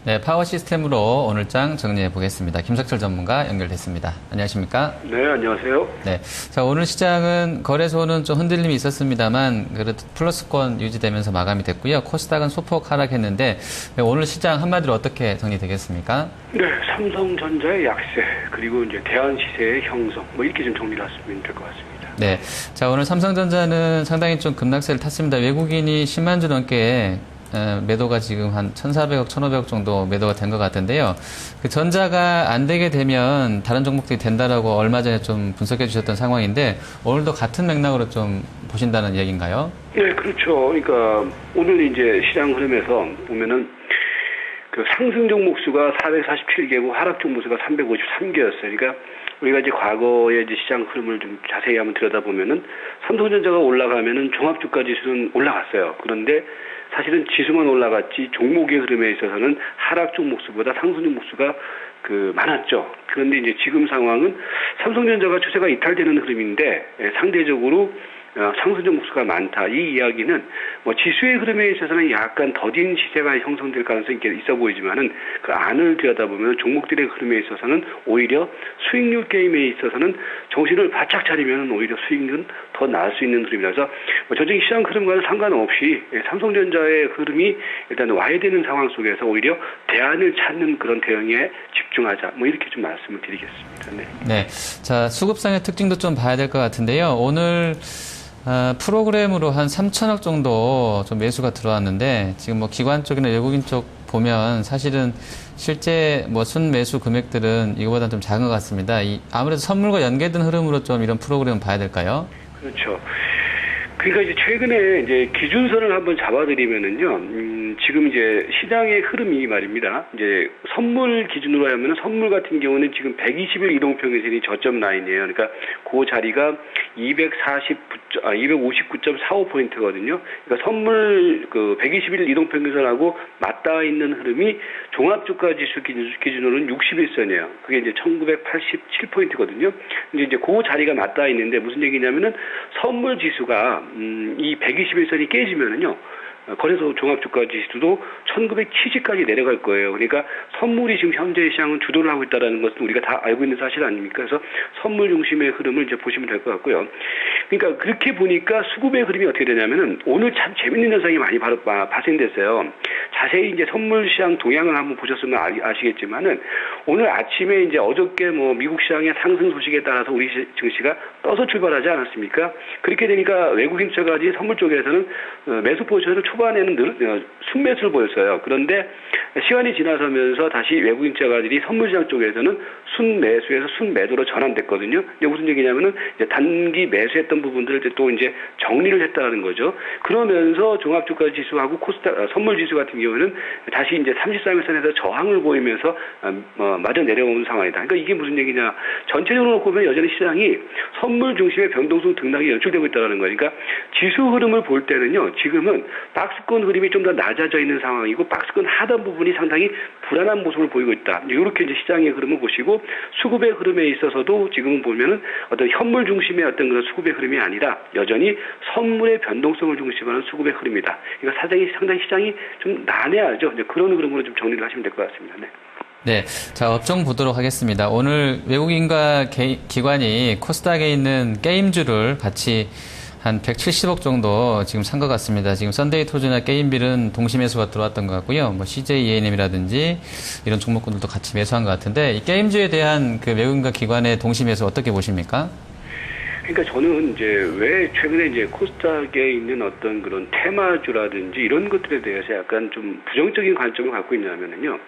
네, 파워 시스템으로 오늘 장 정리해 보겠습니다. 김석철 전문가 연결됐습니다. 안녕하십니까? 네, 안녕하세요. 네. 자, 오늘 시장은 거래소는 좀 흔들림이 있었습니다만, 그래도 플러스권 유지되면서 마감이 됐고요. 코스닥은 소폭 하락했는데, 네, 오늘 시장 한마디로 어떻게 정리되겠습니까? 네, 삼성전자의 약세, 그리고 이제 대한시세의 형성, 이렇게 좀 정리를 하시면 될 것 같습니다. 네. 자, 오늘 삼성전자는 상당히 좀 급락세를 탔습니다. 외국인이 10만 주 넘게 매도가 지금 한 1,400억, 1,500억 정도 매도가 된 것 같은데요. 그 전자가 안 되게 되면 다른 종목들이 된다라고 얼마 전에 좀 분석해 주셨던 상황인데 오늘도 같은 맥락으로 좀 보신다는 얘기인가요? 네, 그렇죠. 그러니까 오늘 이제 시장 흐름에서 보면은 그 상승 종목 수가 447개고 하락 종목 수가 353개였어요. 그러니까 우리가 이제 과거의 이제 시장 흐름을 좀 자세히 한번 들여다보면은 삼성전자가 올라가면은 종합주가 지수는 올라갔어요. 그런데 사실은 지수만 올라갔지 종목의 흐름에 있어서는 하락 종목 수보다 상승 종목 수가 많았죠. 그런데 이제 지금 상황은 삼성전자가 추세가 이탈되는 흐름인데 상대적으로 상승 종목 수가 많다. 이 이야기는 지수의 흐름에 있어서는 약간 더딘 시세가 형성될 가능성이 있어 보이지만은 그 안을 들여다보면 종목들의 흐름에 있어서는 오히려 수익률 게임에 있어서는 정신을 바짝 차리면 오히려 수익률은 더 나을 수 있는 흐름이라서 전체적인 시장 흐름과는 상관없이 삼성전자의 흐름이 일단 와야 되는 상황 속에서 오히려 대안을 찾는 그런 대응에 집중하자. 이렇게 좀 말씀을 드리겠습니다. 네. 네. 자, 수급상의 특징도 좀 봐야 될 것 같은데요. 오늘 프로그램으로 한 3천억 정도 좀 매수가 들어왔는데 지금 기관 쪽이나 외국인 쪽 보면 사실은 실제 순매수 금액들은 이거보다 좀 작은 것 같습니다. 아무래도 선물과 연계된 흐름으로 좀 이런 프로그램 봐야 될까요? 그렇죠. 그러니까 이제 최근에 이제 기준선을 한번 잡아드리면은요, 지금 이제 시장의 흐름이 말입니다. 이제 선물 기준으로 하면 선물 같은 경우는 지금 120일 이동평균선이 저점 라인이에요. 그러니까 그 자리가 259.45포인트거든요. 그러니까 선물 120일 이동평균선하고 맞닿아 있는 흐름이 종합주가 지수 기준으로는 61선이에요. 그게 이제 1987포인트거든요. 이제 그 자리가 맞닿아 있는데 무슨 얘기냐면은 선물 지수가 이 121선이 깨지면은요, 거래소 종합주가 지수도 1970까지 내려갈 거예요. 그러니까 선물이 지금 현재 시장은 주도를 하고 있다는 것은 우리가 다 알고 있는 사실 아닙니까? 그래서 선물 중심의 흐름을 이제 보시면 될 것 같고요. 그러니까 그렇게 보니까 수급의 흐름이 어떻게 되냐면은 오늘 참 재밌는 현상이 많이 발생됐어요. 자세히 이제 선물 시장 동향을 한번 보셨으면 아시겠지만은 오늘 아침에 이제 어저께 미국 시장의 상승 소식에 따라서 우리 증시가 떠서 출발하지 않았습니까? 그렇게 되니까 외국인 투자가들이 선물 쪽에서는 매수 포지션을 초반에는 순매수를 보였어요. 그런데 시간이 지나서면서 다시 외국인 투자가들이 선물시장 쪽에서는 순매수에서 순매도로 전환됐거든요. 이제 무슨 얘기냐면은 이제 단기 매수했던 부분들을 또 이제 정리를 했다는 거죠. 그러면서 종합주가 지수하고 코스닥 선물 지수 같은 경우는 다시 이제 33일선에서 저항을 보이면서 마저 내려오는 상황이다. 그러니까 이게 무슨 얘기냐? 전체적으로 보면 여전히 시장이 선물 중심의 변동성 등락이 연출되고 있다는 거예요. 그러니까 지수 흐름을 볼 때는요, 지금은 박스권 흐름이 좀 더 낮아져 있는 상황이고 박스권 하단 부분이 상당히 불안한 모습을 보이고 있다. 이렇게 이제 시장의 흐름을 보시고 수급의 흐름에 있어서도 지금은 보면은 어떤 현물 중심의 어떤 그런 수급의 흐름이 아니라 여전히 선물의 변동성을 중심하는 수급의 흐름이다. 그러니까 상당히 시장이 좀 난해하죠. 이제 그런 흐름으로 좀 정리를 하시면 될 것 같습니다. 네. 네. 자, 업종 보도록 하겠습니다. 오늘 외국인과 기관이 코스닥에 있는 게임주를 같이 한 170억 정도 지금 산 것 같습니다. 지금 썬데이 토즈나 게임빌은 동시 매수가 들어왔던 것 같고요. CJ ENM이라든지 이런 종목군들도 같이 매수한 것 같은데 이 게임주에 대한 그 외국인과 기관의 동시 매수 어떻게 보십니까? 그러니까 저는 이제 왜 최근에 이제 코스닥에 있는 어떤 그런 테마주라든지 이런 것들에 대해서 약간 좀 부정적인 관점을 갖고 있냐면은요.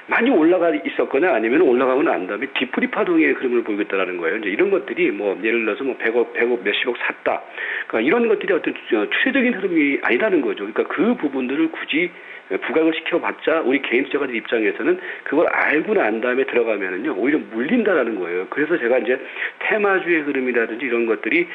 많이 올라가 있었거나 아니면 올라가고 난 다음에 뒤풀이 파동의 흐름을 보이고 있다는 거예요. 이제 이런 것들이 예를 들어서 100억 몇십억 샀다. 그러니까 이런 것들이 어떤 추세적인 흐름이 아니라는 거죠. 그러니까 그 부분들을 굳이 부각을 시켜봤자 우리 개인 투자가들 입장에서는 그걸 알고 난 다음에 들어가면은요 오히려 물린다라는 거예요. 그래서 제가 이제 테마주의 흐름이라든지 이런 것들이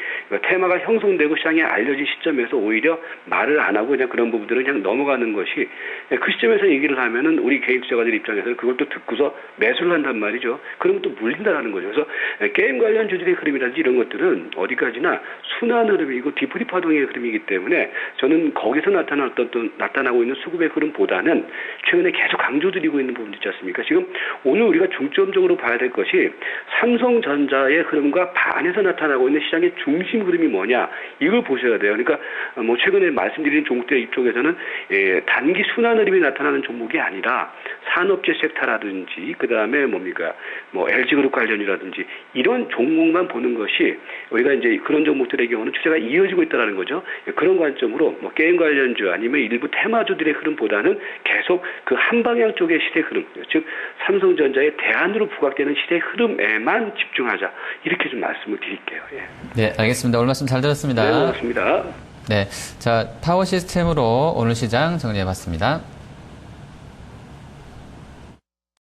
테마가 형성되고 시장에 알려진 시점에서 오히려 말을 안 하고 그냥 그런 부분들은 그냥 넘어가는 것이 그 시점에서 얘기를 하면은 우리 개인 투자가들 입장에서 입장에서는 그걸 또 듣고서 매수를 한단 말이죠. 그러면 또 물린다라는 거죠. 그래서 게임 관련 주들의 흐름이라든지 이런 것들은 어디까지나 순환 흐름이고 디프리 파동의 흐름이기 때문에 저는 거기서 나타나고 있는 수급의 흐름보다는 최근에 계속 강조드리고 있는 부분도 있지 않습니까? 지금 오늘 우리가 중점적으로 봐야 될 것이 삼성전자의 흐름과 반해서 나타나고 있는 시장의 중심 흐름이 뭐냐, 이걸 보셔야 돼요. 그러니까 뭐 최근에 말씀드린 종목들 이쪽에서는 단기 순환 흐름이 나타나는 종목이 아니라 산업재 섹터라든지 그다음에 뭡니까 뭐 LG그룹 관련이라든지 이런 종목만 보는 것이 우리가 이제 그런 종목들의 경우는 추세가 이어지고 있다는 거죠. 그런 관점으로 뭐 게임 관련주 아니면 일부 테마주들의 흐름보다는 계속 그 한 방향 쪽의 시대 흐름, 즉 삼성전자의 대안으로 부각되는 시대 흐름에만 집중하자, 이렇게 좀 말씀을 드릴게요. 예. 네, 알겠습니다. 오늘 말씀 잘 들었습니다. 네, 고맙습니다. 네, 자, 파워 시스템으로 오늘 시장 정리해봤습니다.